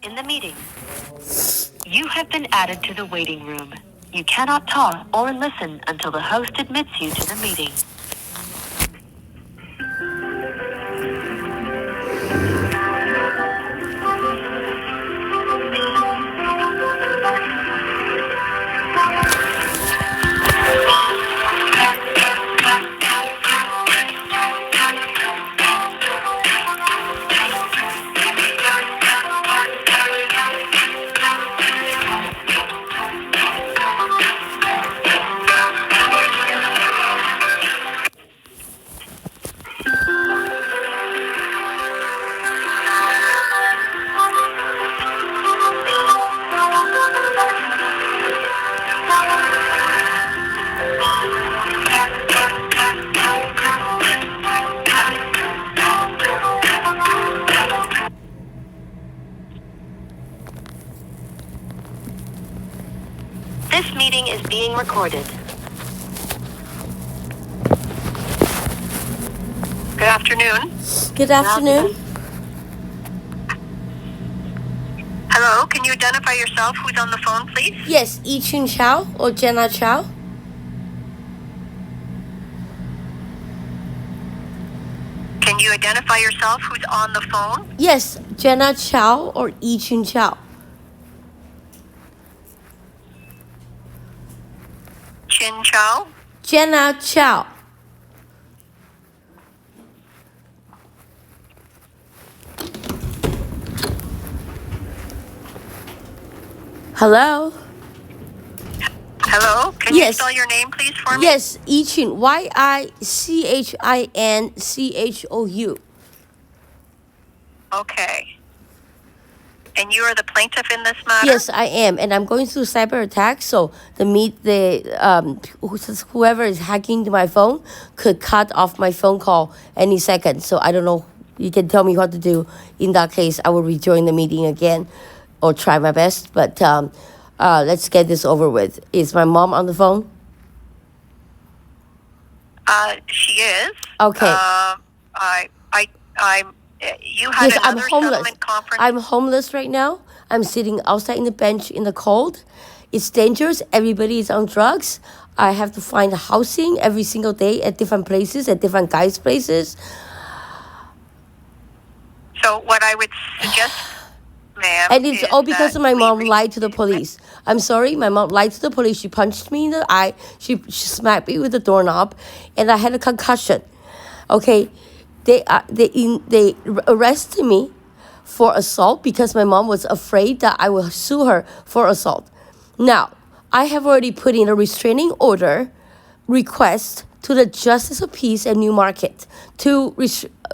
in the meeting. You have been added to the waiting room. You cannot talk or listen until the host admits you to the meeting. This meeting is being recorded. Good afternoon. Good afternoon. Hello, can you identify yourself? Who's on the phone, please? Yes, Chun Chow or Jenna Chow. Can you identify yourself? Who's on the phone? Yes, Jenna Chow or Chun Chow. Chin Chow? Jenna Chow. Hello? Hello? Can you spell your name, please, for me? Yes, Yichin. Yichinchou. Okay. And you are the plaintiff in this matter? Yes, I am, and I'm going through cyber attack. So whoever is hacking my phone could cut off my phone call any second. So I don't know. You can tell me what to do. In that case, I will rejoin the meeting again, or try my best. But let's get this over with. Is my mom on the phone? She is. Okay. You had Yes, I'm another homeless. settlement conference. I'm homeless right now. I'm sitting outside in the bench in the cold. It's dangerous. Everybody is on drugs. I have to find housing every single day at different places, at different guys' places. So what I would suggest, ma'am, And it's all because of my mom we lied to the police. I'm sorry, my mom lied to the police. She punched me in the eye. She smacked me with the doorknob, and I had a concussion. Okay, they arrested me for assault because my mom was afraid that I will sue her for assault. Now, I have already put in a restraining order request to the Justice of Peace at Newmarket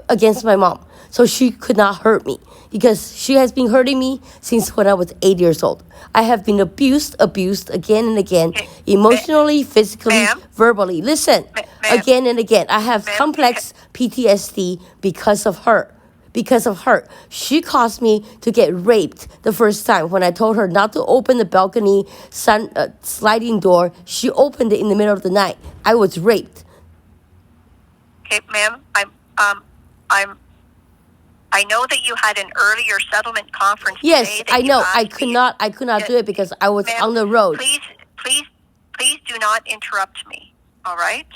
against my mom, so she could not hurt me, because she has been hurting me since when I was 8 years old. I have been abused again and again, emotionally, physically, verbally. Listen, again and again. I have complex PTSD because of her. Because of her. She caused me to get raped the first time when I told her not to open the balcony sliding door. She opened it in the middle of the night. I was raped. Okay, ma'am, I know that you had an earlier settlement conference today. Yes, I know. I could not do it because I was on the road. Please do not interrupt me, all right?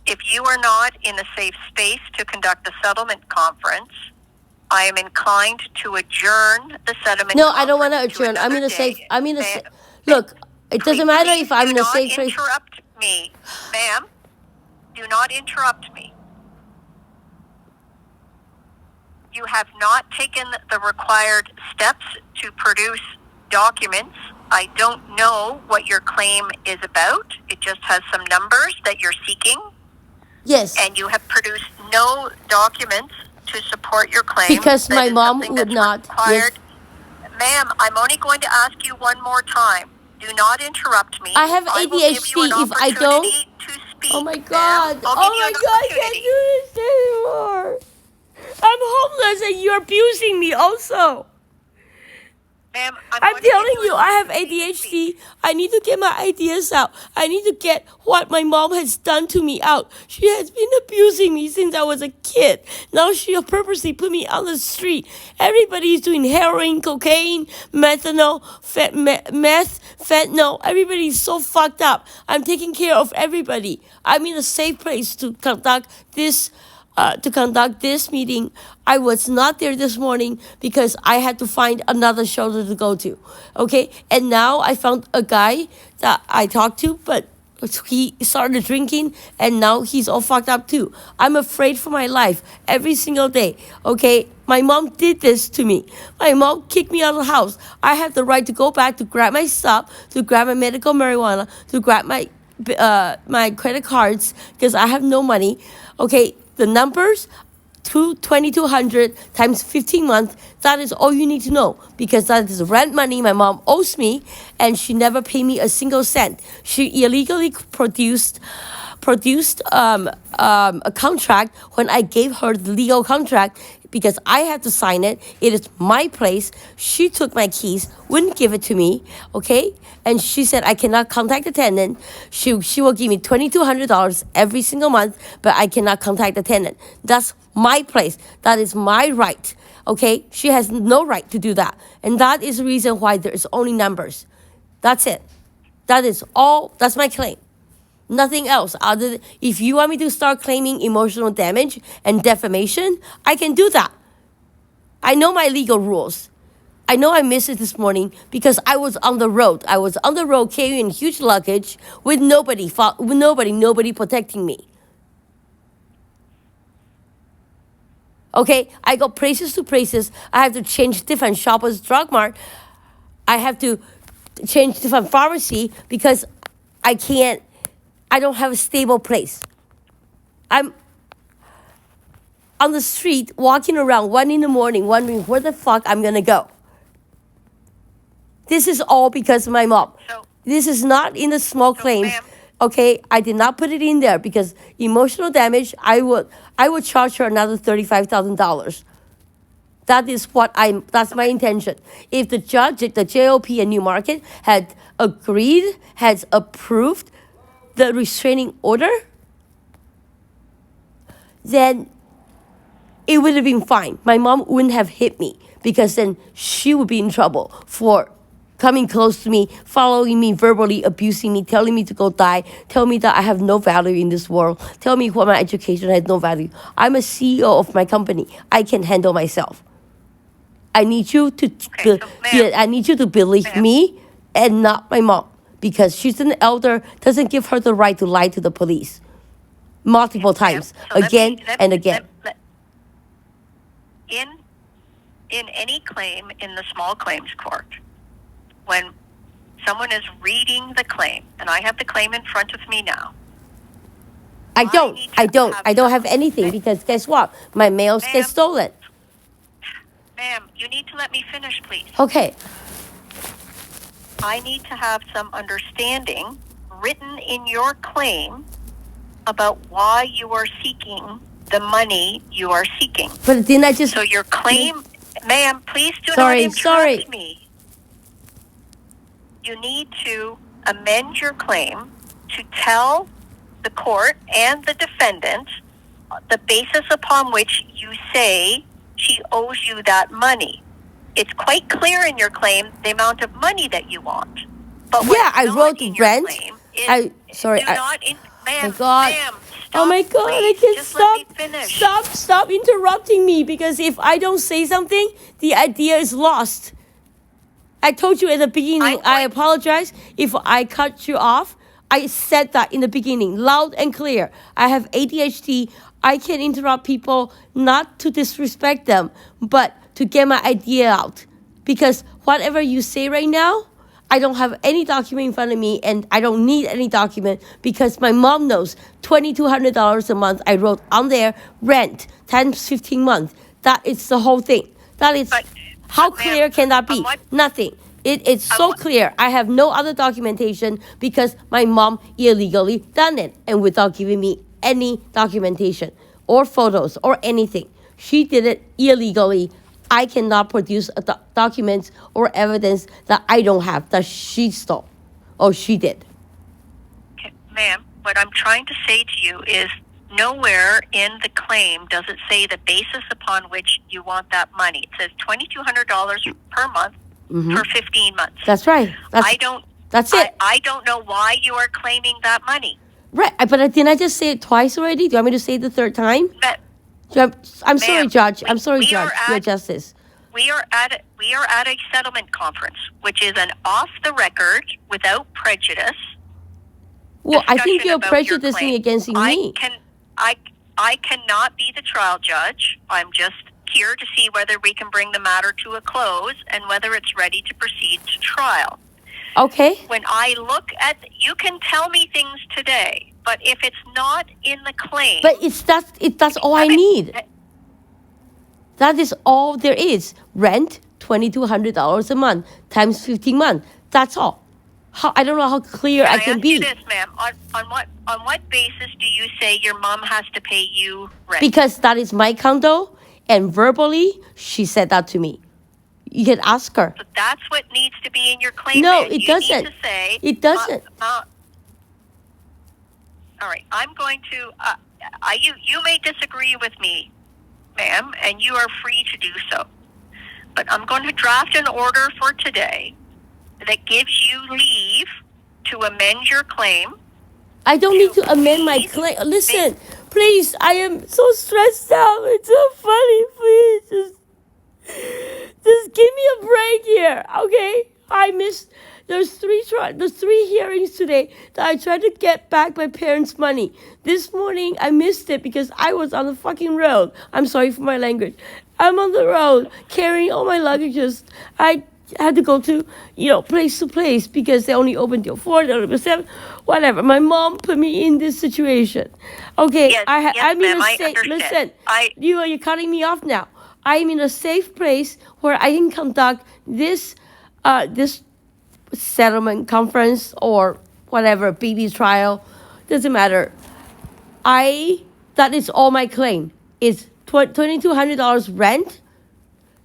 If you are not in a safe space to conduct the settlement conference, I am inclined to adjourn the settlement conference. No, I don't want to adjourn. Look, it doesn't matter if I'm in a safe place. Do not interrupt me, ma'am. Do not interrupt me. You have not taken the required steps to produce documents. I don't know what your claim is about. It just has some numbers that you're seeking. Yes. And you have produced no documents to support your claim. Because my mom would not. Yes. Ma'am, I'm only going to ask you one more time. Do not interrupt me. I have ADHD. If I don't. Oh my God. I can't do this anymore. I'm homeless and you're abusing me also. Ma'am, I'm going to give telling you you, a I have moment to ADHD. speak. I need to get my ideas out. I need to get what my mom has done to me out. She has been abusing me since I was a kid. Now she purposely put me on the street. Everybody's doing heroin, cocaine, methanol, meth, fentanyl. Everybody's so fucked up. I'm taking care of everybody. I'm in a safe place to conduct this meeting. I was not there this morning because I had to find another shelter to go to. Okay, and now I found a guy that I talked to, but he started drinking and now he's all fucked up too. I'm afraid for my life every single day. Okay, my mom did this to me. My mom kicked me out of the house. I have the right to go back to grab my stuff, to grab my medical marijuana, to grab my credit cards because I have no money. Okay, the numbers, 2,200 times 15 months, that is all you need to know because that is rent money my mom owes me and she never paid me a single cent. She illegally produced a contract when I gave her the legal contract because I had to sign it. It is my place. She took my keys, wouldn't give it to me, okay? And she said I cannot contact the tenant. She will give me $2,200 every single month, but I cannot contact the tenant. That's my place. That is my right, okay? She has no right to do that. And that is the reason why there is only numbers. That's it. That is all. That's my claim. Nothing else other than if you want me to start claiming emotional damage and defamation, I can do that. I know my legal rules. I know I missed it this morning because I was on the road. I was on the road carrying huge luggage with nobody protecting me. Okay, I go places to places. I have to change different Shoppers Drug Mart. I have to change different pharmacy because I don't have a stable place. I'm on the street walking around 1 a.m, wondering where the fuck I'm gonna go. This is all because of my mom. This is not in the small claims. Ma'am. Okay, I did not put it in there because emotional damage, I would charge her another $35,000. That's my intention. If the judge, the JOP in Newmarket had approved the restraining order, then it would have been fine. My mom wouldn't have hit me because then she would be in trouble for coming close to me, following me, verbally abusing me, telling me to go die, tell me that I have no value in this world, tell me what my education has no value. I'm a CEO of my company. I can handle myself. I need you to believe Ma'am. me and not my mom because she's an elder, doesn't give her the right to lie to the police multiple times, again and again. In any claim in the small claims court, when someone is reading the claim, and I have the claim in front of me now. I don't have anything because guess what? My mails get stolen. Ma'am, you need to let me finish, please. Okay. I need to have some understanding written in your claim about why you are seeking the money you are seeking. But didn't I just... So your claim, ma'am, please do not interrupt me. You need to amend your claim to tell the court and the defendant the basis upon which you say she owes you that money. It's quite clear in your claim the amount of money that you want. But yeah, I wrote the rent. My God. Ma'am, oh my God, please. I can't Just stop. Let me finish. Stop interrupting me because if I don't say something, the idea is lost. I told you at the beginning, I apologize if I cut you off. I said that in the beginning, loud and clear. I have ADHD. I can interrupt people, not to disrespect them, but to get my idea out. Because whatever you say right now, I don't have any document in front of me, and I don't need any document because my mom knows $2,200 a month. I wrote on there, rent, times 15 months. That is the whole thing. That is... How clear can that be? Nothing. It's so clear. I have no other documentation because my mom illegally done it and without giving me any documentation or photos or anything. She did it illegally I cannot produce a documents or evidence that I don't have that she stole or she did. Okay, ma'am, what I'm trying to say to you is nowhere in the claim does it say the basis upon which you want that money. It says $2,200 per month for 15 months. That's right. That's it. I don't know why you are claiming that money. Right. But didn't I just say it twice already? Do you want me to say it the third time? I'm sorry, Judge. I'm sorry, Judge. Your Justice. We are at a settlement conference, which is an off the record, without prejudice. Well, I think you're prejudicing against me. I cannot be the trial judge. I'm just here to see whether we can bring the matter to a close and whether it's ready to proceed to trial. Okay. When I look at, you can tell me things today, but if it's not in the claim, but that's all I need. That is all there is. Rent, $2,200 a month times 15 months. That's all. I don't know how clear I can be. Can I ask you this, ma'am? On what basis do you say your mom has to pay you rent? Because that is my condo, and verbally she said that to me. You can ask her. So that's what needs to be in your claim. No, man. it doesn't. Need to say, it doesn't. All right, I'm going to. You may disagree with me, ma'am, and you are free to do so. But I'm going to draft an order for today that gives you leave to amend your claim. I don't need to amend my claim. Listen, please. I am so stressed out. It's so funny. Please, just give me a break here, okay? I missed. There's three hearings today that I tried to get back my parents' money. This morning I missed it because I was on the fucking road. I'm sorry for my language. I'm on the road carrying all my luggages. I had to go to, place to place because they only open till 4, they only open 7, whatever. My mom put me in this situation. Okay, yes, I'm in a safe. Listen, you're cutting me off now. I'm in a safe place where I can conduct this settlement conference or whatever, baby trial. Doesn't matter. That is all my claim. It's $2,200 rent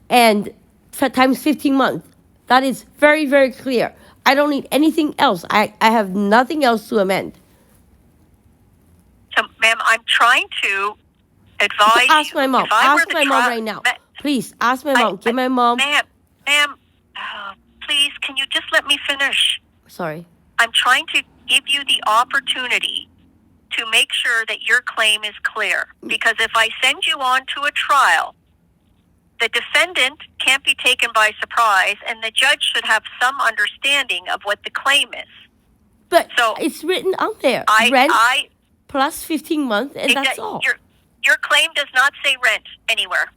and times 15 months. That is very, very clear. I don't need anything else. I have nothing else to amend. So, ma'am, I'm trying to advise ask my mom. Ask my mom right now. Please, ask my mom. Get my mom. Ma'am, please, can you just let me finish? Sorry. I'm trying to give you the opportunity to make sure that your claim is clear. Because if I send you on to a trial, the defendant can't be taken by surprise, and the judge should have some understanding of what the claim is. But so it's written out there. Rent plus 15 months, and that's all. Your claim does not say rent anywhere.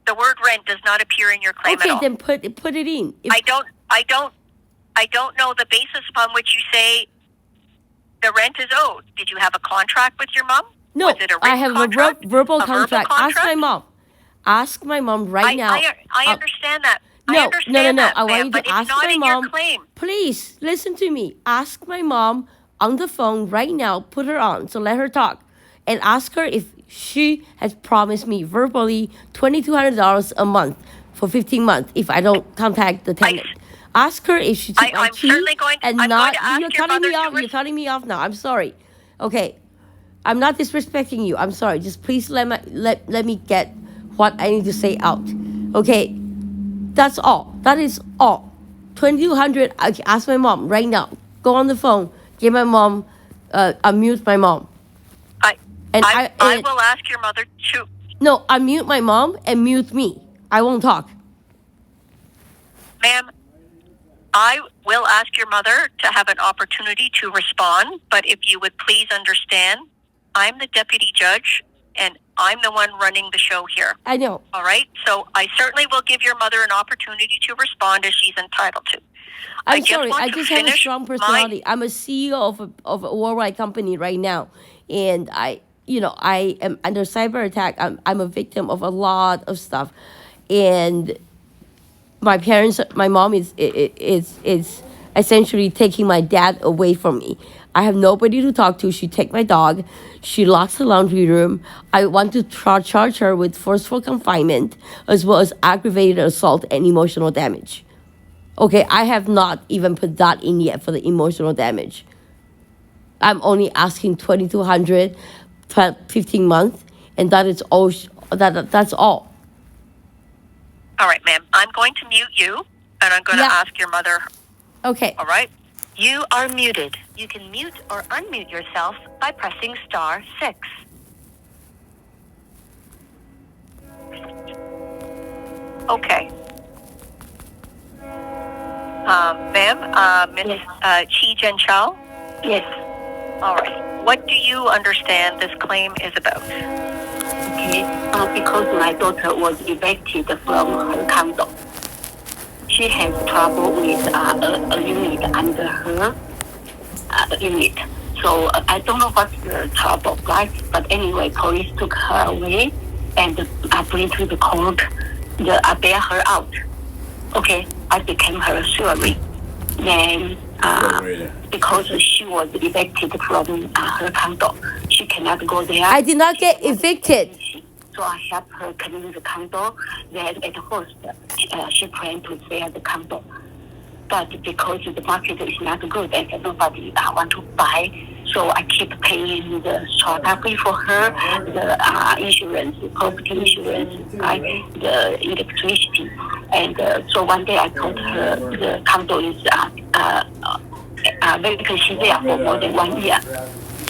The word rent does not appear in your claim at all. Okay, then put it in. I don't know the basis upon which you say the rent is owed. Did you have a contract with your mom? No, Was it a I have contract? a verbal contract. Ask my mom. Ask my mom right now. I understand that. No. I want you to ask my mom. Claim. Please listen to me. Ask my mom on the phone right now. Put her on. So let her talk, and ask her if she has promised me verbally $2,200 a month for 15 months if I don't contact the tenant. Ask her if she took my key you're cutting me off. You're cutting me off now. I'm sorry. Okay, I'm not disrespecting you. I'm sorry. Just please let me get what I need to say out. Okay, that's all. That is all. $2,200. Ask my mom right now. Go on the phone. Get my mom. Unmute my mom. I will ask your mother to. No, unmute my mom and mute me. I won't talk. Ma'am, I will ask your mother to have an opportunity to respond, but if you would please understand, I'm the deputy judge, and I'm the one running the show here. I know. All right? So I certainly will give your mother an opportunity to respond as she's entitled to. I'm sorry. I just have a strong personality. I'm a CEO of a worldwide company right now, and I am under cyber attack. I'm a victim of a lot of stuff, and my mom is essentially taking my dad away from me. I have nobody to talk to. She take my dog. She locks the laundry room. I want to charge her with forceful confinement as well as aggravated assault and emotional damage. Okay, I have not even put that in yet for the emotional damage. I'm only asking 2,200, 15 months, and that is all. That's all. All right, ma'am. I'm going to mute you, and I'm going to Yeah. ask your mother. Okay. All right. You are muted. You can mute or unmute yourself by pressing *6. Okay. Ma'am, Miss Yes. Chou? Yes. All right. What do you understand this claim is about? Okay. Because my daughter was evicted from her condo. She has trouble with a unit under her unit. So I don't know what's the trouble, right? But anyway, police took her away and bring to the court. Bail her out. Okay, I became her surrogate. Then, because she was evicted from her condo, she cannot go there. I did not get evicted. So I helped her clean the condo. Then at first, she planned to sell the condo. But because the market is not good and nobody want to buy, so I keep paying the short fee for her, the insurance, property insurance, right, the electricity. And so one day I told her the condo is vacancy there for more than 1 year.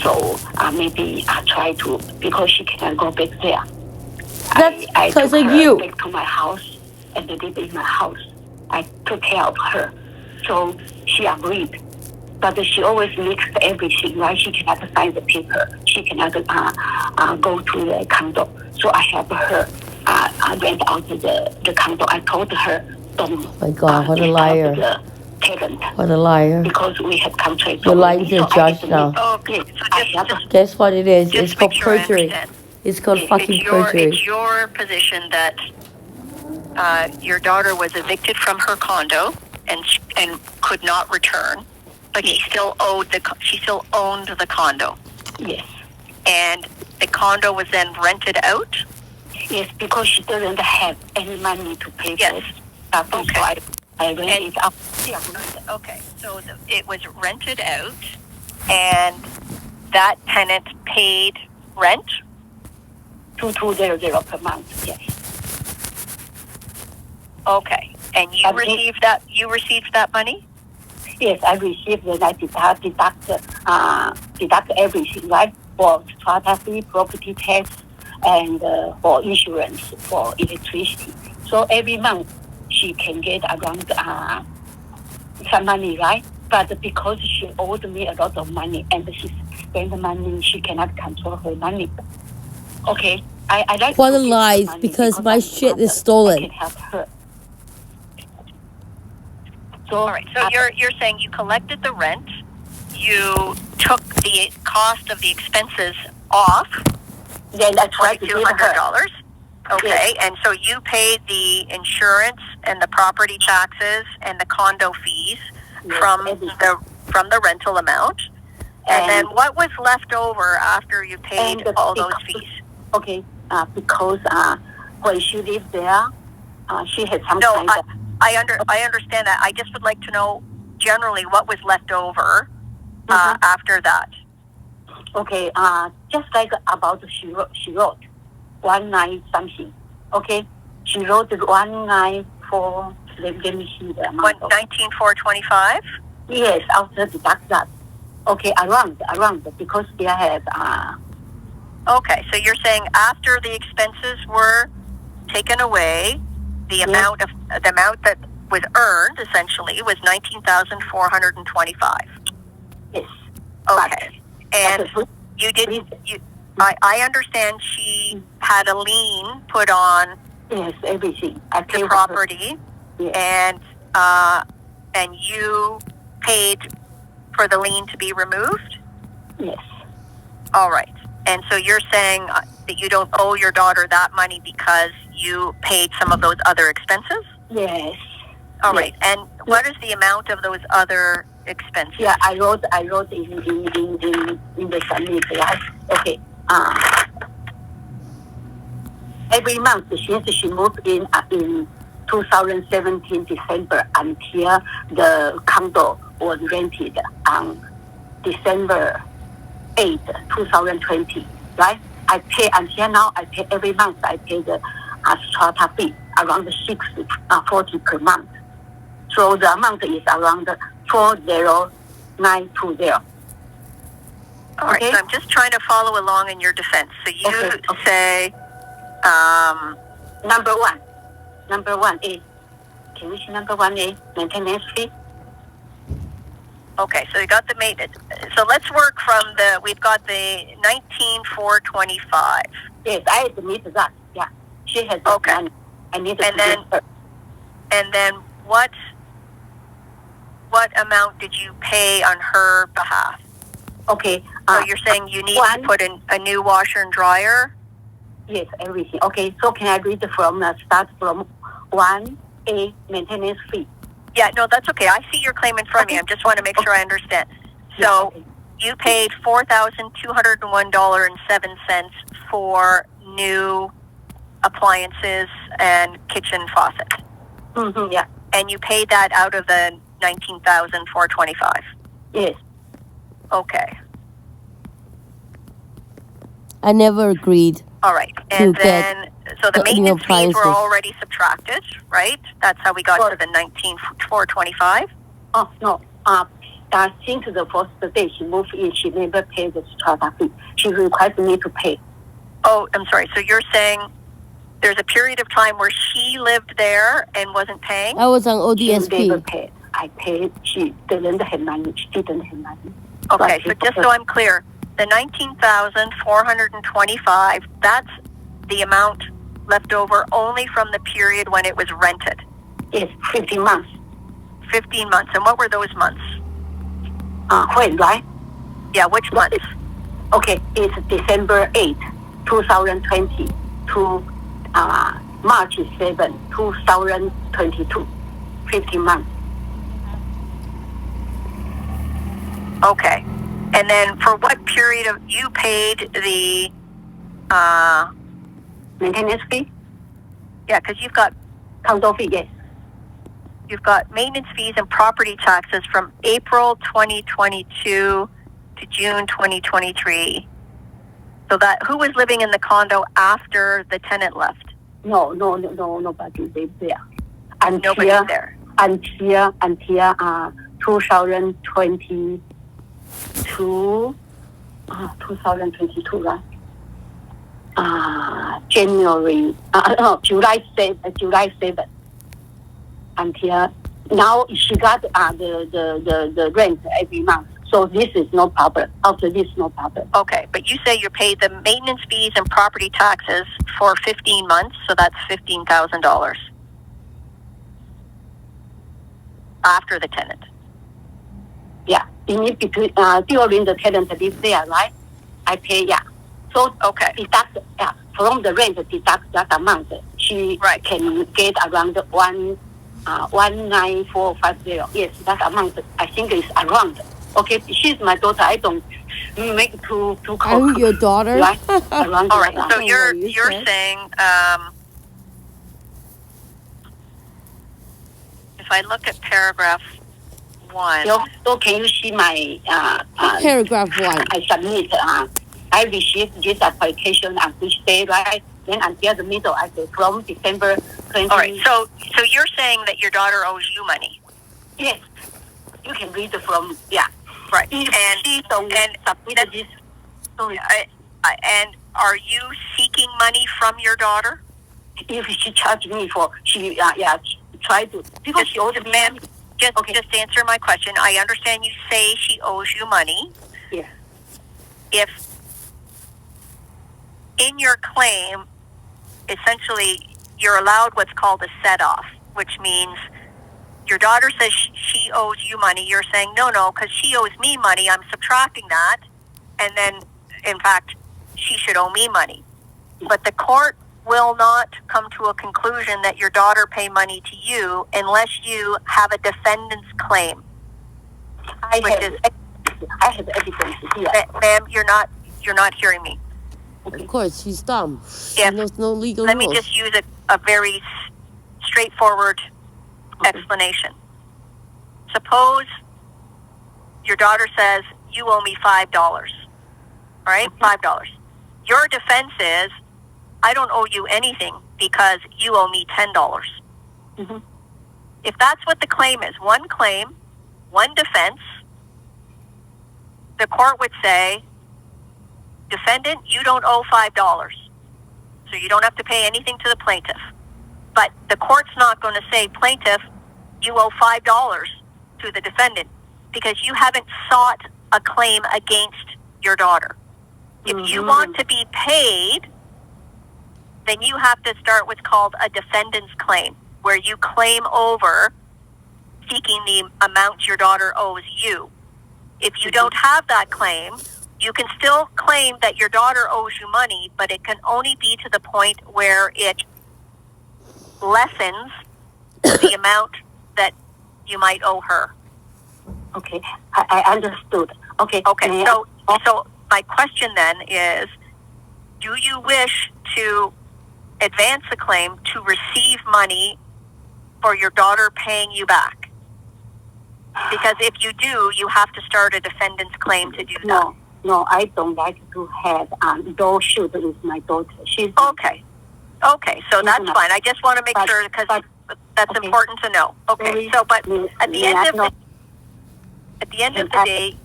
So maybe I try to, because she cannot go back there. That's I because took of her you. back to my house and they live in my house. I took care of her. So she agreed. But she always mixed everything, right? She cannot sign the paper. She cannot go to the condo. So I helped her rent out the condo. I told her, don't. Oh my God, what a liar. The tenant. What a liar. Because we have contract. You're lying to the judge now. Okay. So I helped her. Guess what it is? Just It's called make sure I perjury. understand. It's called fucking perjury. It's your position that your daughter was evicted from her condo and could not return, but she still owned the condo. Yes. And the condo was then rented out. Yes, because she doesn't have any money to pay Yes. for. Okay. So I rent it up. Okay, so it was rented out, and that tenant paid rent. 2200 per month. Yes. Okay, and you Okay. received that money. Yes, I received and I deduct everything, right? For strata fee, property tax, and for insurance, for electricity. So every month she can get around some money, right? But because she owed me a lot of money and she spent money, she cannot control her money. Okay, I like What to a give her lies, money because my I'm shit is mother. stolen. I can help her. So, All right, so you're saying you collected the rent, you took the cost of the expenses off, then I try to give her. $2,200. Okay, Yes. and so you paid the insurance and the property taxes and the condo fees Yes, from everything. the rental amount, and then And- what was left over after you paid And all those because- fees? Okay, because when she lived there, she had some No, kind of. I understand that. I just would like to know generally what was left over Mhm. after that. Okay, just like about she wrote 19 something. Okay, she wrote 194. Let me see the amount. 19,425. Yes, after deduct that. Okay, around because they have Okay, so you're saying after the expenses were taken away, the Yes. amount that was earned essentially was 19,425. yes. Okay, and But- you didn't. I understand she had a lien put on yes, everything. I pay the for her. property, Yes. and you paid for the lien to be removed. Yes. All right. And so you're saying that you don't owe your daughter that money because you paid some of those other expenses? Yes. All Yes. right. And what is the amount of those other expenses. Yeah, I wrote in the submit, right? Okay. Every month since she moved in 2017 December until the condo was rented on December 8th, 2020, right? I pay until now. I pay every month. I pay the strata fee around 640 per month. So the amount is around 40920. All right, Okay. so I'm just trying to follow along in your defense. So you Okay. say, Number one A. Can you see number 1A? Maintenance fee. okay, so you got the maintenance. So let's work from we've got the 19,425. Yes, I admit that. Yeah, she has Okay. money. I need to And then- give her. And then what amount did you pay on her behalf? Okay. So you're saying you need to one- put in a new washer and dryer? Yes, everything. Okay, so can I read from start from 1A maintenance fee? Yeah, no, that's okay. I see your claim in front of me. I just want to make sure I understand. So okay. you paid $4,201.07 for new appliances and kitchen faucet. Mm-hmm, yeah. And you paid that out of the 19,425. Yes. Okay. I never agreed. All right. To And get then, so the the new maintenance fees were appliances. already subtracted, right? That's how we got Sure. to the 19,425. Oh, no. Since the first day she moved in, she never paid the strata fee. She requested me to pay. Oh, I'm sorry. So you're saying there's a period of time where she lived there and wasn't paying? I was on She never ODSP. paid. I paid. She didn't have money. She didn't have money. Okay, I so paid just for so her. I'm clear, the 19,425, that's the amount left over only from the period when it was rented. Yes, 15 months. 15 months. And what were those months? When, right? Yeah, which months? Okay, it's December 8, 2020 to March 7, 2022. 15 months. Okay. And then for what period of you paid the Maintenance fee? yeah, because you've got Condo fee, yes. maintenance fees and property taxes from April 2022 to June 2023. So that who was living in the condo after the tenant left? No, nobody lived there. Nobody there. Until 2022, 2022, right? July 7. Until now, she got the rent every month. So this is no problem. After this, no problem. Okay, but you say you paid the maintenance fees and property taxes for 15 months, so that's $15,000 after the tenant. Yeah, in between during the tenant live there, right? I pay, yeah. So Okay. deduct from the rent, deduct that amount. She Right. can get around 19450. Yes, that amount I think is around. Okay, she's my daughter. I don't make too Are you your daughter? right? Around All right, that so amount. you're you you're said. saying if I look at paragraph 1, So can you see my Paragraph 1. I submit. I received this application on which day, right? Then until the middle, I say from December 20. all right, so you're saying that your daughter owes you money, Yes, you can read from right? If And she don't submit that's- this, sorry, and are you seeking money from your daughter? if she charge me for try to because she owed me. Ma'am, just Okay. just answer my question. I understand you say she owes you money. Yeah. If in your claim, essentially, you're allowed what's called a set-off, which means your daughter says she owes you money. You're saying, no, because she owes me money. I'm subtracting that. And then, in fact, she should owe me money. But the court will not come to a conclusion that your daughter pay money to you unless you have a defendant's claim. I which have, is, I have evidence here. ma'am, you're not hearing me. Of course, she's dumb. She Yes. knows no legal Let rules. me just use a very straightforward explanation. Suppose your daughter says, you owe me $5, right? $5. Your defense is, I don't owe you anything because you owe me $10. Mm-hmm. If that's what the claim is, one claim, one defense, the court would say, defendant, you don't owe $5. So you don't have to pay anything to the plaintiff. But the court's not going to say, plaintiff, you owe $5 to the defendant because you haven't sought a claim against your daughter. If you want to be paid, then you have to start what's called a defendant's claim, where you claim over seeking the amount your daughter owes you. If you don't have that claim, you can still claim that your daughter owes you money, but it can only be to the point where it lessens the amount that you might owe her. Okay, I understood. Okay. Okay, so my question then is, do you wish to advance a claim to receive money for your daughter paying you back? Because if you do, you have to start a defendant's claim to do that. No, I don't like to have those shoot with my daughter. She's Okay, so that's fine. I just want to make sure because that's important to know. Okay, so but at the end of the day,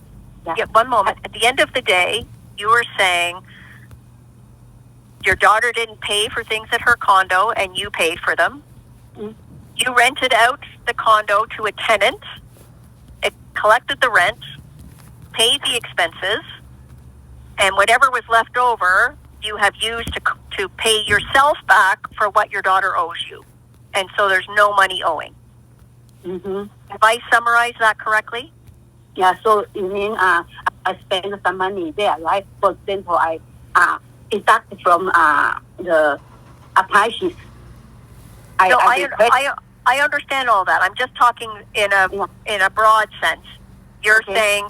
one moment. At the end of the day, you were saying your daughter didn't pay for things at her condo, and you paid for them. Mm-hmm. You rented out the condo to a tenant. It collected the rent, paid the expenses, and whatever was left over, you have used to pay yourself back for what your daughter owes you. And so there's no money owing. Mm-hmm. Have I summarized that correctly? Yeah, so you mean I spend some money there, right? For example, I deduct from the prices. I understand all that. I'm just talking in a broad sense. You're saying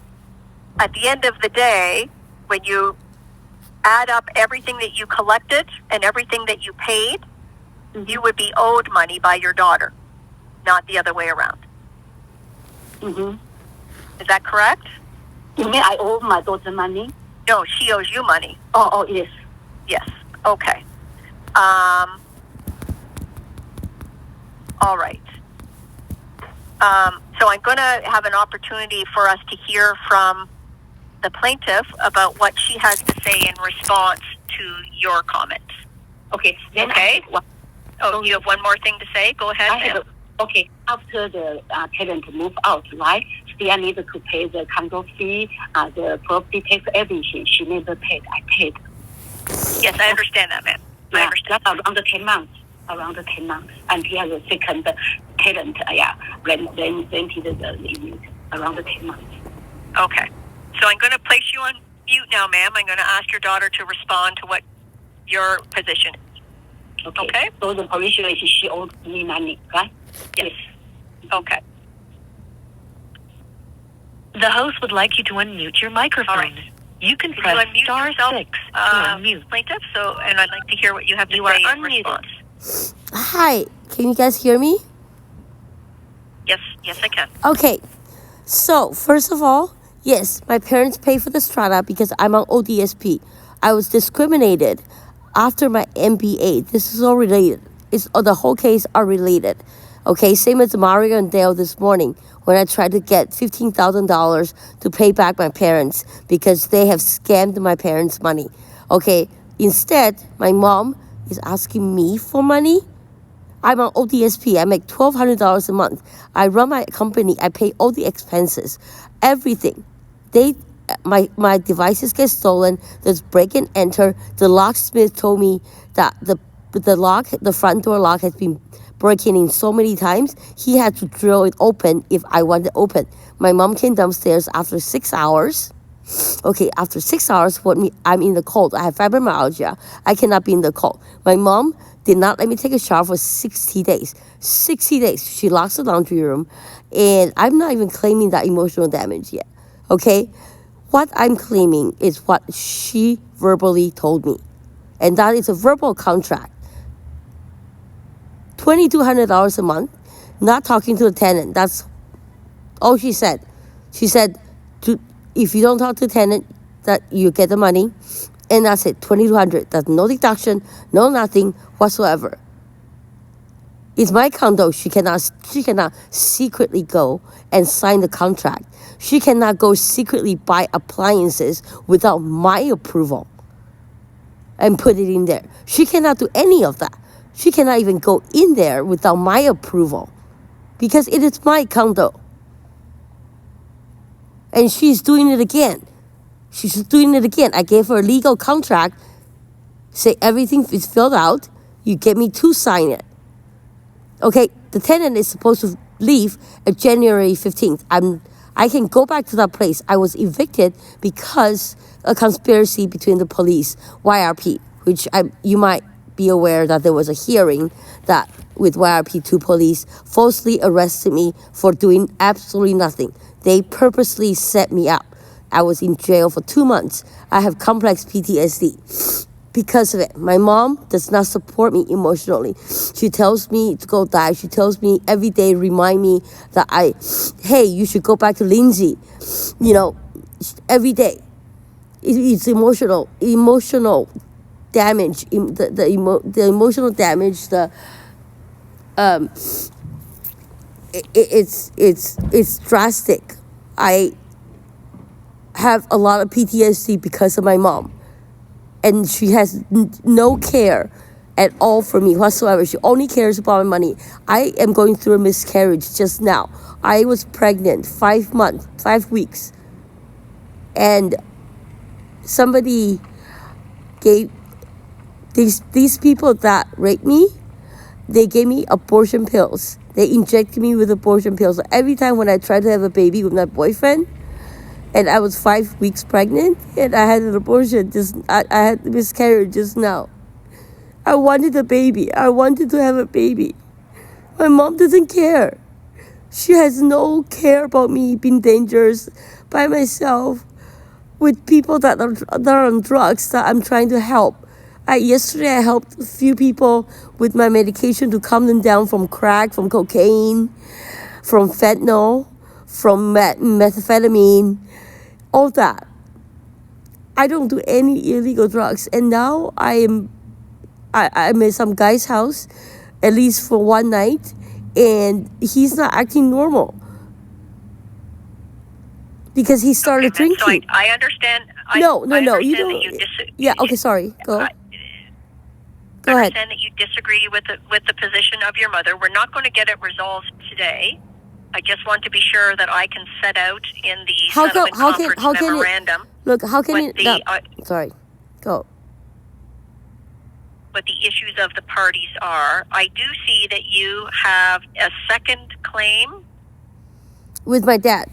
at the end of the day, when you add up everything that you collected and everything that you paid, you would be owed money by your daughter, not the other way around. Mm-hmm. Is that correct? You mean I owe my daughter money? No, she owes you money. Oh, yes. Yes. Okay. All right. So I'm going to have an opportunity for us to hear from the plaintiff about what she has to say in response to your comments. Okay. Then Okay. You have one more thing to say? Go ahead. Okay. After the tenant move out, right? Still need to pay the condo fee, the property tax, everything. She never paid. I paid. Yes, I understand that, ma'am. I understand. Around 10 months. Until the second tenant, rented the unit around 10 months. Okay. So I'm going to place you on mute now, ma'am. I'm going to ask your daughter to respond to what your position is. Okay? So the position is she owed me money, right? Yes. Okay. The host would like you to unmute your microphone. All right. You can Can press you unmute star yourself, 6 to unmute. plaintiff? And I'd like to hear what you have to You say are in unmuted. response. Hi, can you guys hear me? Yes, I can. Okay, so first of all, yes, my parents pay for the strata because I'm on ODSP. I was discriminated after my MBA. This is all related. The whole case are related. Okay, same as Mario and Dale this morning when I tried to get $15,000 to pay back my parents because they have scammed my parents' money. Okay, instead, my mom is asking me for money. I'm on ODSP. I make $1,200 a month. I run my company. I pay all the expenses, everything. My devices get stolen. There's break and enter. The locksmith told me that the front door lock has been broken in so many times. He had to drill it open if I want it open. My mom came downstairs after 6 hours. Okay, after 6 hours, I'm in the cold. I have fibromyalgia. I cannot be in the cold. My mom did not let me take a shower for 60 days. 60 days. She locks the laundry room. And I'm not even claiming that emotional damage yet. Okay? What I'm claiming is what she verbally told me. And that is a verbal contract. $2,200 a month. Not talking to the tenant. That's all she said. She said, if you don't talk to the tenant, that you get the money. And that's it, $2,200. That's no deduction, no nothing whatsoever. It's my condo. She cannot secretly go and sign the contract. She cannot go secretly buy appliances without my approval and put it in there. She cannot do any of that. She cannot even go in there without my approval because it is my condo. And she's doing it again. She's doing it again. I gave her a legal contract. Say everything is filled out. You get me to sign it. Okay, the tenant is supposed to leave at January 15th. I can go back to that place. I was evicted because a conspiracy between the police, YRP, which you might be aware that there was a hearing that with YRP2 police falsely arrested me for doing absolutely nothing. They purposely set me up. I was in jail for 2 months. I have complex PTSD because of it. My mom does not support me emotionally. She tells me to go die. She tells me every day, remind me that hey, you should go back to Lindsay. You know, every day. It's emotional damage. The emotional damage. It's drastic. I have a lot of PTSD because of my mom. And she has no care at all for me whatsoever. She only cares about my money. I am going through a miscarriage just now. I was pregnant 5 weeks. And somebody gave these people that raped me, they gave me abortion pills. They injected me with abortion pills. Every time when I tried to have a baby with my boyfriend, and I was 5 weeks pregnant, and I had an abortion. I had miscarriage just now. I wanted a baby. I wanted to have a baby. My mom doesn't care. She has no care about me being dangerous by myself with people that are on drugs that I'm trying to help. Yesterday I helped a few people with my medication to calm them down from crack, from cocaine, from fentanyl, from methamphetamine, all that. I don't do any illegal drugs, and now I'm in some guy's house, at least for one night, and he's not acting normal because he started drinking. So I understand. No, you understand don't. that Yeah, okay, sorry. Go ahead. I understand that you disagree with the position of your mother. We're not going to get it resolved today. I just want to be sure that I can set out in the settlement conference memorandum. How can it? Sorry, go. What the issues of the parties are. I do see that you have a second claim with my dad.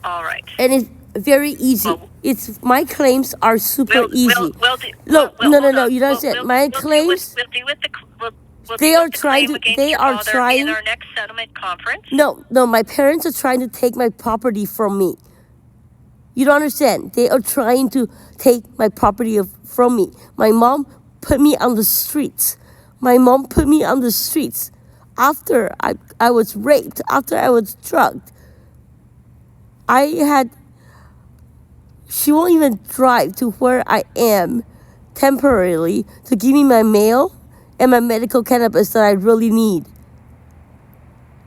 All right. And it's very easy. It's my claims are super easy. No. You don't understand. My claims. They are trying to. They are trying. In our next settlement conference. No. My parents are trying to take my property from me. You don't understand. They are trying to take my property from me. My mom put me on the streets. After I was raped. After I was drugged. She won't even drive to where I am temporarily to give me my mail and my medical cannabis that I really need.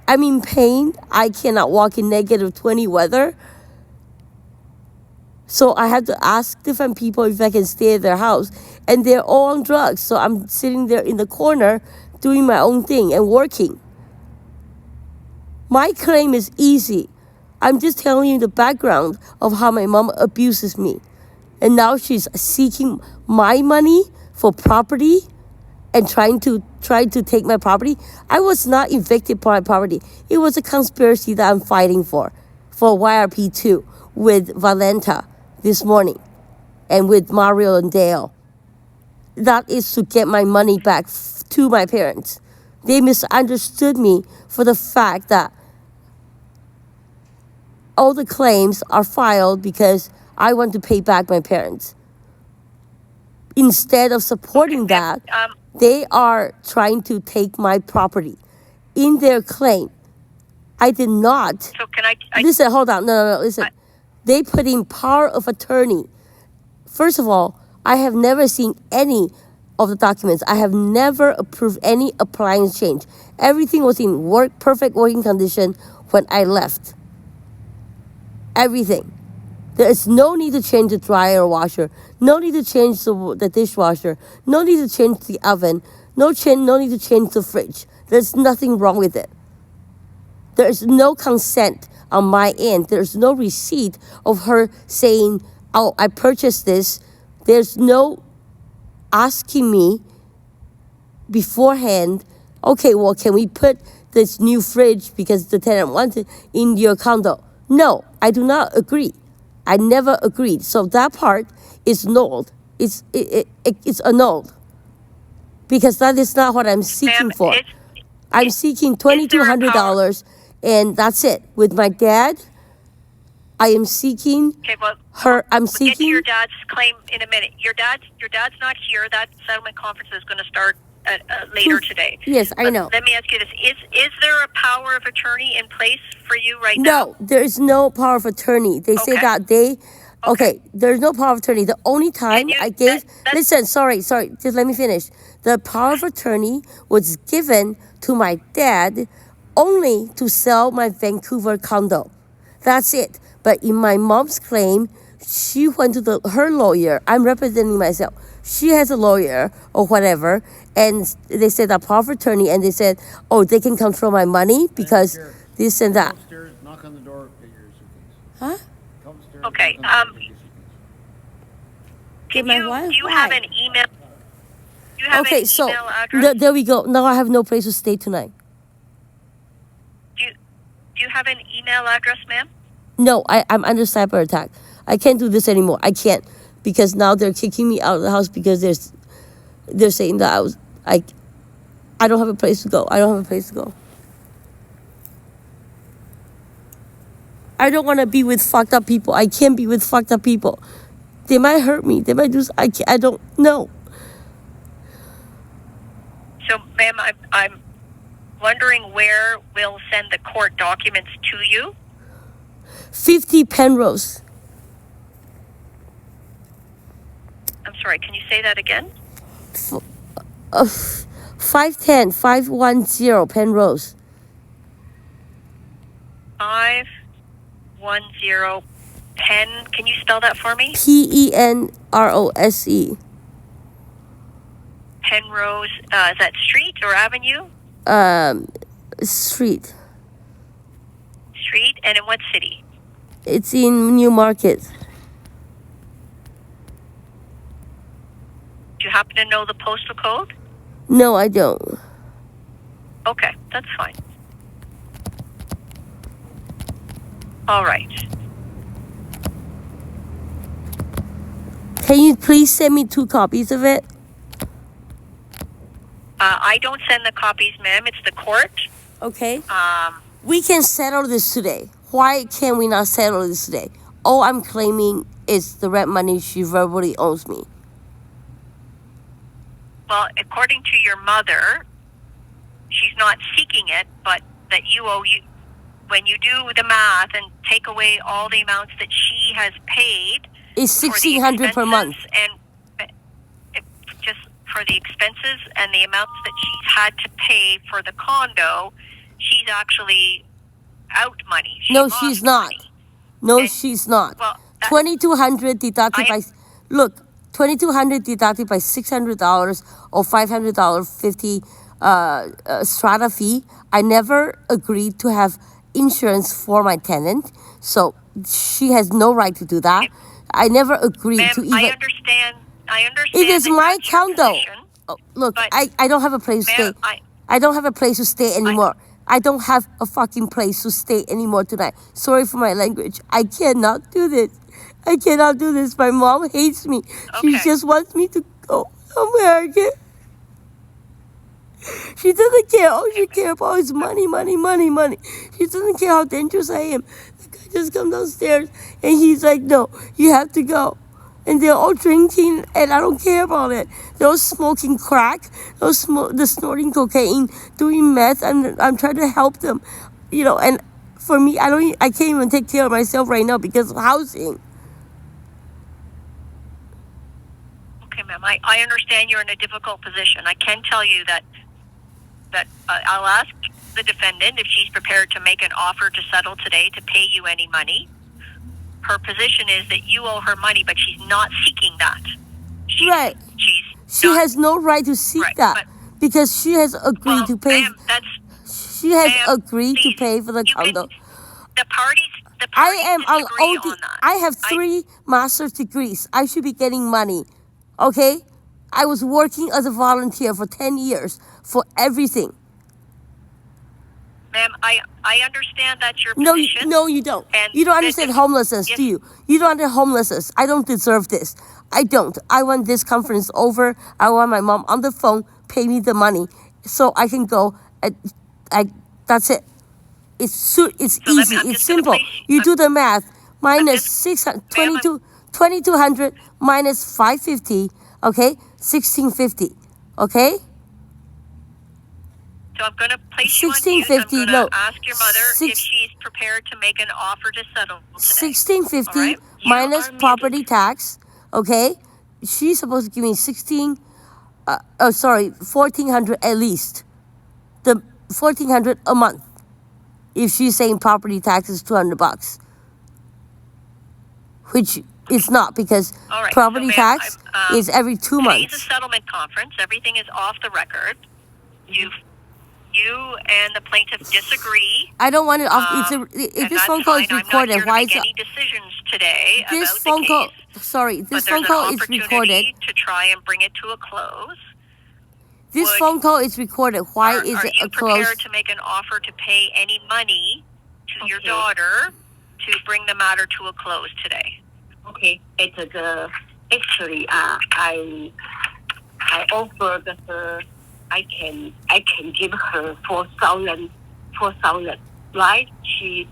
I'm in pain. I cannot walk in -20 weather. So I have to ask different people if I can stay at their house. And they're all on drugs. So I'm sitting there in the corner doing my own thing and working. My claim is easy. I'm just telling you the background of how my mom abuses me. And now she's seeking my money for property and trying to take my property. I was not evicted for my property. It was a conspiracy that I'm fighting for YRP2 with Valenta this morning and with Mario and Dale. that is to get my money back to my parents. They misunderstood me for the fact that all the claims are filed because I want to pay back my parents. Instead of supporting that, they are trying to take my property in their claim. I did not. So can I Listen, hold on. No, listen. They put in power of attorney. First of all, I have never seen any of the documents. I have never approved any appliance change. Everything was in perfect working condition when I left. Everything. There is no need to change the dryer or washer. No need to change the dishwasher. No need to change the oven. No need to change the fridge. There's nothing wrong with it. There is no consent on my end. There's no receipt of her saying, oh, I purchased this. There's no asking me beforehand, okay, well, can we put this new fridge because the tenant wants it in your condo? No, I do not agree. I never agreed. So that part is nulled. It's annulled. Because that is not what I'm seeking Ma'am, for. I'm seeking $2,200 and that's it. With my dad, I am seeking Okay, well, her. I'm we'll get to seeking. your dad's claim in a minute. Your dad's not here. That settlement conference is going to start later today. Yes, I But know. Let me ask you this: Is there a power of attorney in place for you right now? No, there is no power of attorney. They say Okay. that okay, there's no power of attorney. The only time you- I gave, that- listen, sorry, just let me finish. The power of attorney was given to my dad only to sell my Vancouver condo. That's it. But in my mom's claim, she went to her lawyer. I'm representing myself. She has a lawyer or whatever, and they said that power of attorney, and they said, oh, they can control my money because this and that. Come upstairs, knock on the door, get your suitcase. Huh? Come upstairs, Okay, knock on the door, get your suitcase. Can my you wife? do you Why? have an email? Do you have Okay, an so email address? there we go. Now I have no place to stay tonight. Do you have an email address, ma'am? No, I'm under cyber attack. I can't do this anymore. I can't because now they're kicking me out of the house because they're saying that I don't have a place to go. I don't have a place to go. I don't want to be with fucked up people. I can't be with fucked up people. They might hurt me. They might do. I don't know. So, ma'am, I'm wondering where we'll send the court documents to you. 50 Penrose. I'm sorry, can you say that again? 510 510 Penrose. 510 Pen. Can you spell that for me? Penrose. Penrose. Is that street or avenue? Street. Street. And in what city? It's in Newmarket. Do you happen to know the postal code? No, I don't. Okay, that's fine. All right. Can you please send me 2 copies of it? I don't send the copies, ma'am. It's the court. Okay. We can settle this today. Why can we not settle this today? All I'm claiming is the rent money she verbally owes me. Well, according to your mother, she's not seeking it, but that you owe you. When you do the math and take away all the amounts that she has paid, It's for the $1,600 per month. expenses and just for the expenses and the amounts that she's had to pay for the condo, she's actually out money. She No, lost she's not. money. No, And- she's not. well, that- 2,200 deducted by. Look, 2,200 deducted by $600 or $500 50 strata fee. I never agreed to have insurance for my tenant, so she has no right to do that. I never agreed Ma'am, to even. I understand. It is that my that's your condo. position, Oh, look, but- I don't have a place to stay. Ma'am, I don't have a place to stay anymore. I don't have a fucking place to stay anymore tonight. Sorry for my language. I cannot do this. I cannot do this. My mom hates me. She Okay. just wants me to go American. She doesn't care. All she cares about is money, money, money, money. She doesn't care how dangerous I am. The guy just comes downstairs and he's like, no, you have to go. And they're all drinking and I don't care about it. They're all smoking crack. They're snorting cocaine, doing meth, and I'm trying to help them. You know, and for me, I can't even take care of myself right now because of housing. Okay, ma'am. I understand you're in a difficult position. I can tell you that I'll ask the defendant if she's prepared to make an offer to settle today to pay you any money. Her position is that you owe her money, but she's not seeking that. Right. She has no right to seek that because she has agreed to pay. Ma'am, She has agreed to pay for the condo. The parties I am on disagree OD. on that. I have 3 master's degrees. I should be getting money. Okay? I was working as a volunteer for 10 years for everything. Ma'am, I understand that's your No, position. no, you don't. And You don't understand homelessness, do you? You don't understand homelessness. I don't deserve this. I don't. I want this conference over. I want my mom on the phone, pay me the money, so I can go. That's it. It's easy. It's simple. You do the math. Minus 2200 minus 550. Okay, 1650. Okay. So I'm going to place you on mute. I'm going to ask your mother if she's prepared to make an offer to settle today. 1650 All right? minus property tax. Okay, she's supposed to give me 1400 at least. The 1400 a month. If she's saying property tax is $200, which it's not because property tax is every 2 months. Today's a settlement conference. Everything is off the record. You and the plaintiff disagree. I don't want it off. If this phone call is recorded, I'm not here to make any decisions today this about phone the call? case, Sorry, this but phone call is recorded. To try and bring it to a close. This phone call is recorded. Why is it a close? Are you prepared to make an offer to pay any money to your daughter to bring the matter to a close today? Okay, actually, I offered her. I can give her 4,000, right? You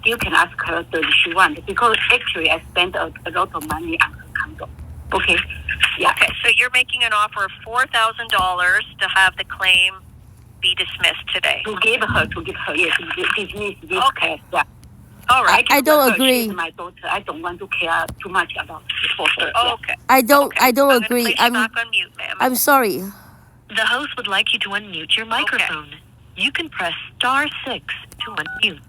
still can ask her if she wants because actually I spent a lot of money on her condo. Okay, yeah. Okay, so you're making an offer of $4,000 to have the claim be dismissed today. To give her, yes, dismiss this Okay. case. Yeah. All right. I don't agree. She's my daughter. I don't want to care too much about for her. Okay. I don't I'm agree. Place you back on mute, ma'am. I'm sorry. The host would like you to unmute your microphone. You can press *6 to unmute.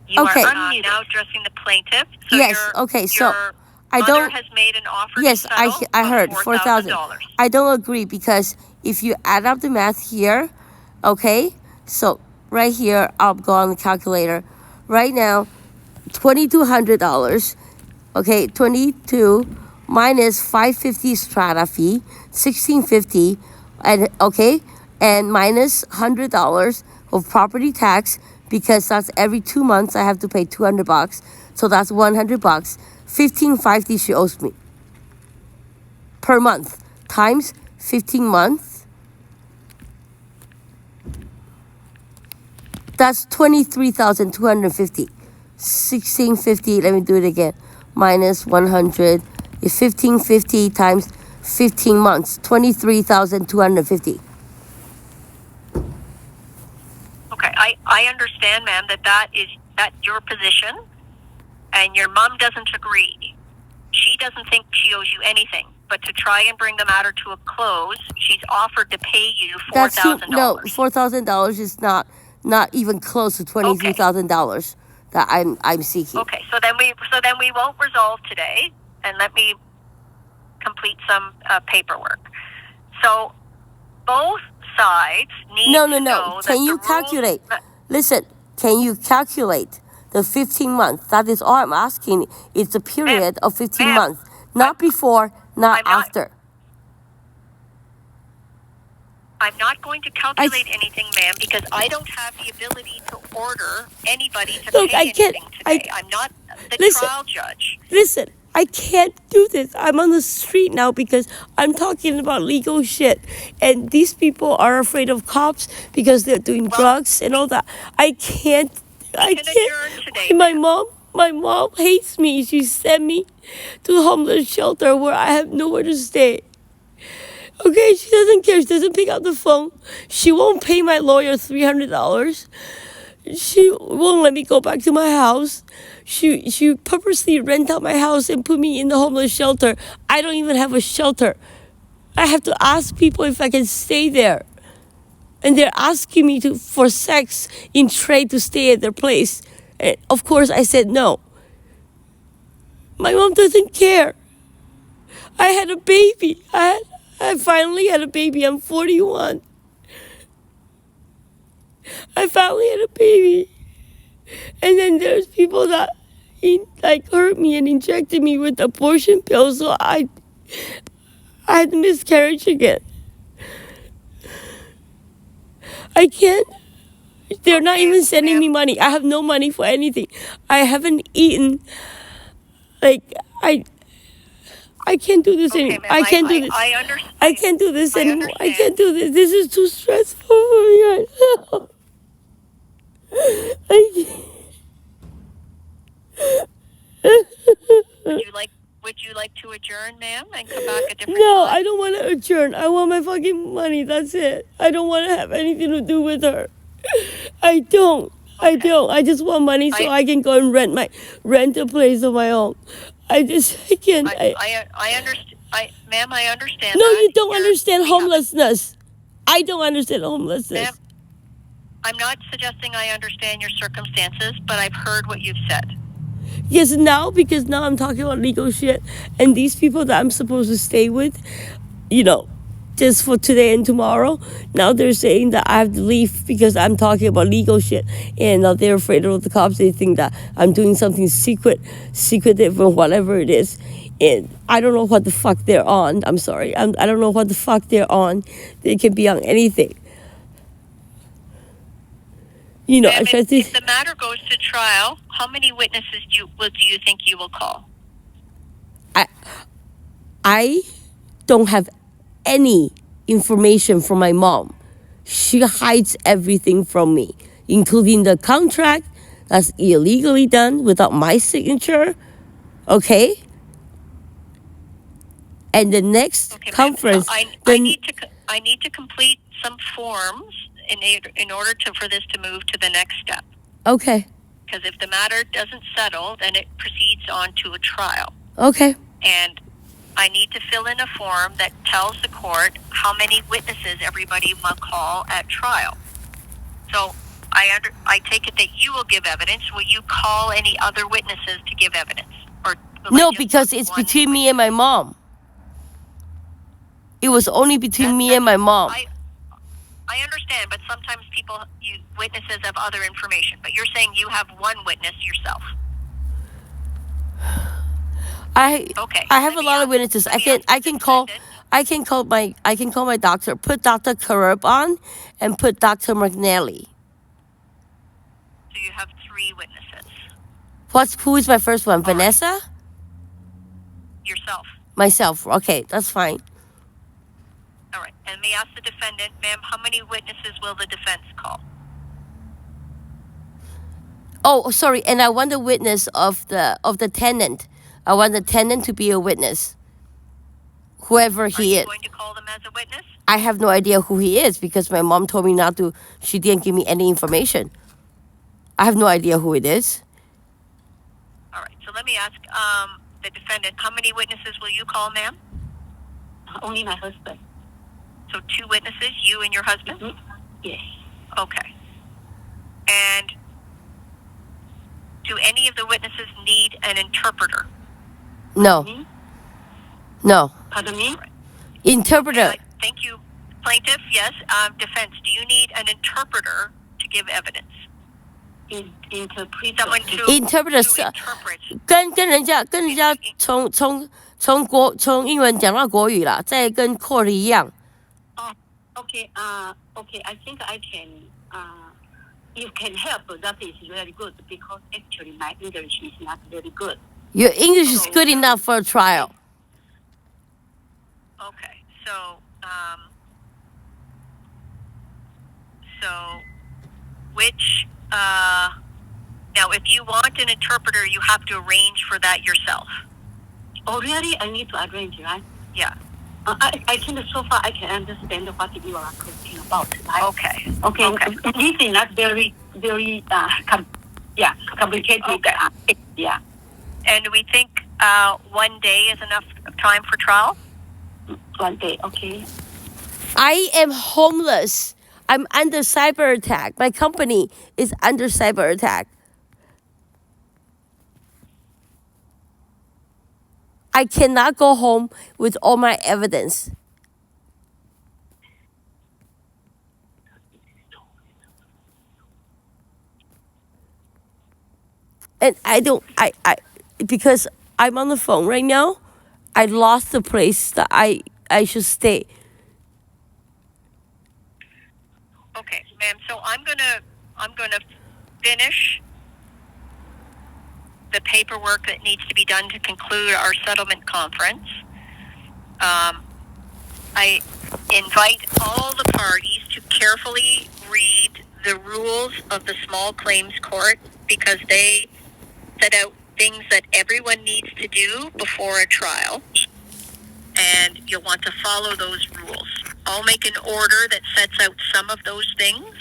You Okay. are unmuted. Now addressing the plaintiff. So Yes, okay, so your I mother don't. has made an offer Yes, to settle I of heard 4,000. $4,000. I don't agree because if you add up the math here, okay, so right here, I'll go on the calculator. Right now, $2,200, okay, 22 minus 550 strata fee, 1650, and minus $100 of property tax because that's every 2 months I have to pay $200, so that's $100. $1,550 she owes me per month times 15 months. That's $23,250. 1650. Let me do it again. Minus 100 is 1550 times 15 months. 23,250. Okay, I understand, ma'am, that's your position, and your mom doesn't agree. She doesn't think she owes you anything, but to try and bring the matter to a close, she's offered to pay you $4,000. No, $4,000 is not even close to $23,000 that I'm seeking. Okay, so then we won't resolve today, and let me complete some paperwork. So both sides need No. to know Can you calculate? Listen, can you calculate the 15 months? That is all I'm asking. It's a period of 15 months. Not before, not after. I'm not going to calculate anything, ma'am, because I don't have the ability to order anybody to pay anything today. I'm not the trial judge. Listen, I can't do this. I'm on the street now because I'm talking about legal shit. And these people are afraid of cops because they're doing drugs and all that. I can't. I can can't. adjourn today, My ma'am. mom hates me. She sent me to a homeless shelter where I have nowhere to stay. Okay, she doesn't care. She doesn't pick up the phone. She won't pay my lawyer $300. She won't let me go back to my house. She purposely rent out my house and put me in the homeless shelter. I don't even have a shelter. I have to ask people if I can stay there. And they're asking me for sex in trade to stay at their place. And of course I said no. My mom doesn't care. I had a baby. I finally had a baby. I'm 41. I finally had a baby. And then there's people that hurt me and injected me with abortion pills, so I had miscarriage again. I can't. They're not even sending me money. I have no money for anything. I haven't eaten. I can't do this anymore. Ma'am, I can't do this. I understand. I can't do this anymore. I understand. can't do this. This is too stressful for me right now. I can't. Would you like to adjourn, ma'am, and come back a different No, time? I don't want to adjourn. I want my fucking money. That's it. I don't want to have anything to do with her. I don't. I just want money so I can go and rent a place of my own. I can't. I understand. Ma'am, I understand. No, that. you don't You're- understand we have- homelessness. I don't understand homelessness. Ma'am, I'm not suggesting I understand your circumstances, but I've heard what you've said. Yes, because now I'm talking about legal shit, and these people that I'm supposed to stay with, just for today and tomorrow, now they're saying that I have to leave because I'm talking about legal shit, and now they're afraid of the cops. They think that I'm doing something secretive or whatever it is, and I don't know what the fuck they're on. I'm sorry, I don't know what the fuck they're on. They can be on anything. Ma'am, I try to. if the matter goes to trial, how many witnesses do you think you will call? I don't have any information from my mom. She hides everything from me, including the contract that's illegally done without my signature. Okay? And the next conference, I need to complete some forms in order for this to move to the next step. Okay. Because if the matter doesn't settle, then it proceeds on to a trial. Okay. And I need to fill in a form that tells the court how many witnesses everybody will call at trial. So I take it that you will give evidence. Will you call any other witnesses to give evidence? Or No, because it's between me and my mom. It was only between me and my mom. I understand, but sometimes witnesses have other information. But you're saying you have one witness yourself. I have a lot of witnesses. I can call my doctor. Put Dr. Karup on and put Dr. McNally. So you have 3 witnesses. Who is my first one? Vanessa? Yourself. Myself. Okay, that's fine. All right. And let me ask the defendant, ma'am, how many witnesses will the defense call? Oh, sorry. And I want the witness of the tenant. I want the tenant to be a witness. Whoever he is. Are you going to call them as a witness? I have no idea who he is because my mom told me not to. She didn't give me any information. I have no idea who it is. All right. So let me ask the defendant, how many witnesses will you call, ma'am? Only my husband. So 2 witnesses, you and your husband? Mm-hmm. Yes. Okay. And do any of the witnesses need an interpreter? No. Me? No. Pardon me? Interpreter. Thank you. Plaintiff, yes. Defense, do you need an interpreter to give evidence? Interpreter. Someone to Interpreter interpret. 跟人家从英文讲到国语啦，再跟 court 一样。Okay. Okay. I think I can. You can help. That is very good because actually my English is not very good. Your English is good enough for a trial. Okay, so which, now if you want an interpreter, you have to arrange for that yourself. Oh, really? I need to arrange, right? Yeah. I think so far I can understand what you are talking about, right? Okay. Okay. Okay. This is not very, very, complicated. Okay. Yeah. And we think 1 day is enough time for trial? 1 day, okay. I am homeless. I'm under cyber attack. My company is under cyber attack. I cannot go home with all my evidence. And because I'm on the phone right now, I lost the place that I should stay. Okay, ma'am. So I'm gonna finish the paperwork that needs to be done to conclude our settlement conference. I invite all the parties to carefully read the rules of the small claims court because they set out things that everyone needs to do before a trial, and you'll want to follow those rules. I'll make an order that sets out some of those things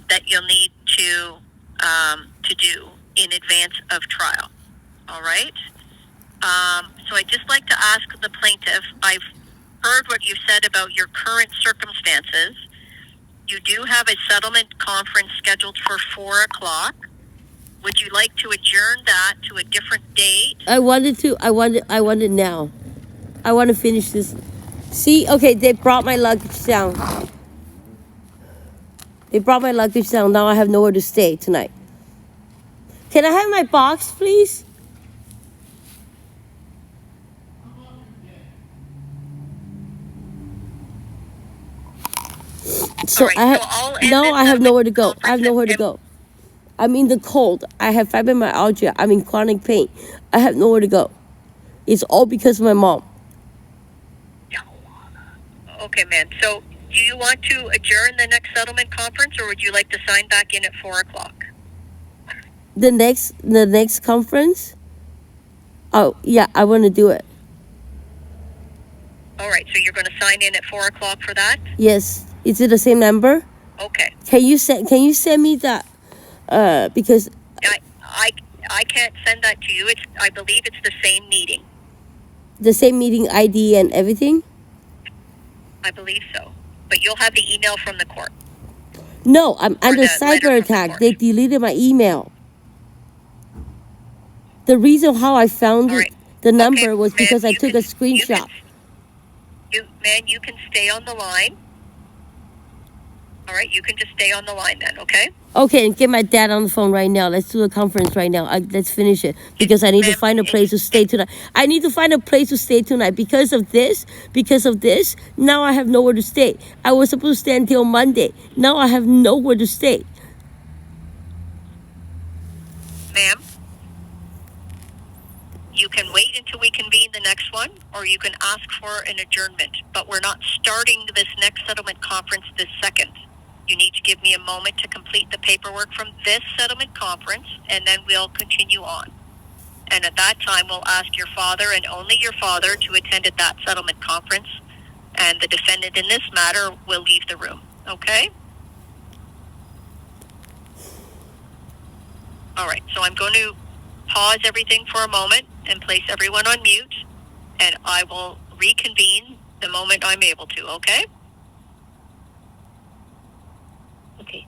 that you'll need to do in advance of trial. All right. So I'd just like to ask the plaintiff. I've heard what you said about your current circumstances. You do have a settlement conference scheduled for 4 o'clock. Would you like to adjourn that to a different date? I want it now. I want to finish this. See, okay, they brought my luggage down. They brought my luggage down. Now I have nowhere to stay tonight. Can I have my box, please? So All right, I have so I'll end now this I have nowhere to go. conference I have nowhere to at- go. I'm in the cold. I have fibromyalgia. I'm in chronic pain. I have nowhere to go. It's all because of my mom. Okay, ma'am. So do you want to adjourn the next settlement conference, or would you like to sign back in at 4 o'clock? The next conference? Oh yeah, I want to do it. All right, so you're going to sign in at 4 o'clock for that? Yes. Is it the same number? Okay. Can you send me that? Because I can't send that to you. I believe it's the same meeting. the same meeting ID and everything? I believe so. But you'll have the email from the court. No, I'm under the letter from cyber the attack. court. They deleted my email. The reason how I found All right. the number Okay, was ma'am, because I you took can- a screenshot. You can stay on the line. All right, you can just stay on the line then, okay? Okay, and get my dad on the phone right now. Let's do the conference right now. Let's finish it because I need to Ma'am, find a place to stay tonight. I need to find a place to stay tonight because of this. Because of this, now I have nowhere to stay. I was supposed to stay until Monday. Now I have nowhere to stay. Ma'am, you can wait until we convene the next one, or you can ask for an adjournment. But we're not starting this next settlement conference this second. You need to give me a moment to complete the paperwork from this settlement conference, and then we'll continue on. And at that time, we'll ask your father and only your father to attend at that settlement conference, and the defendant in this matter will leave the room. Okay? All right, so I'm going to pause everything for a moment and place everyone on mute, and I will reconvene the moment I'm able to, okay? Okay.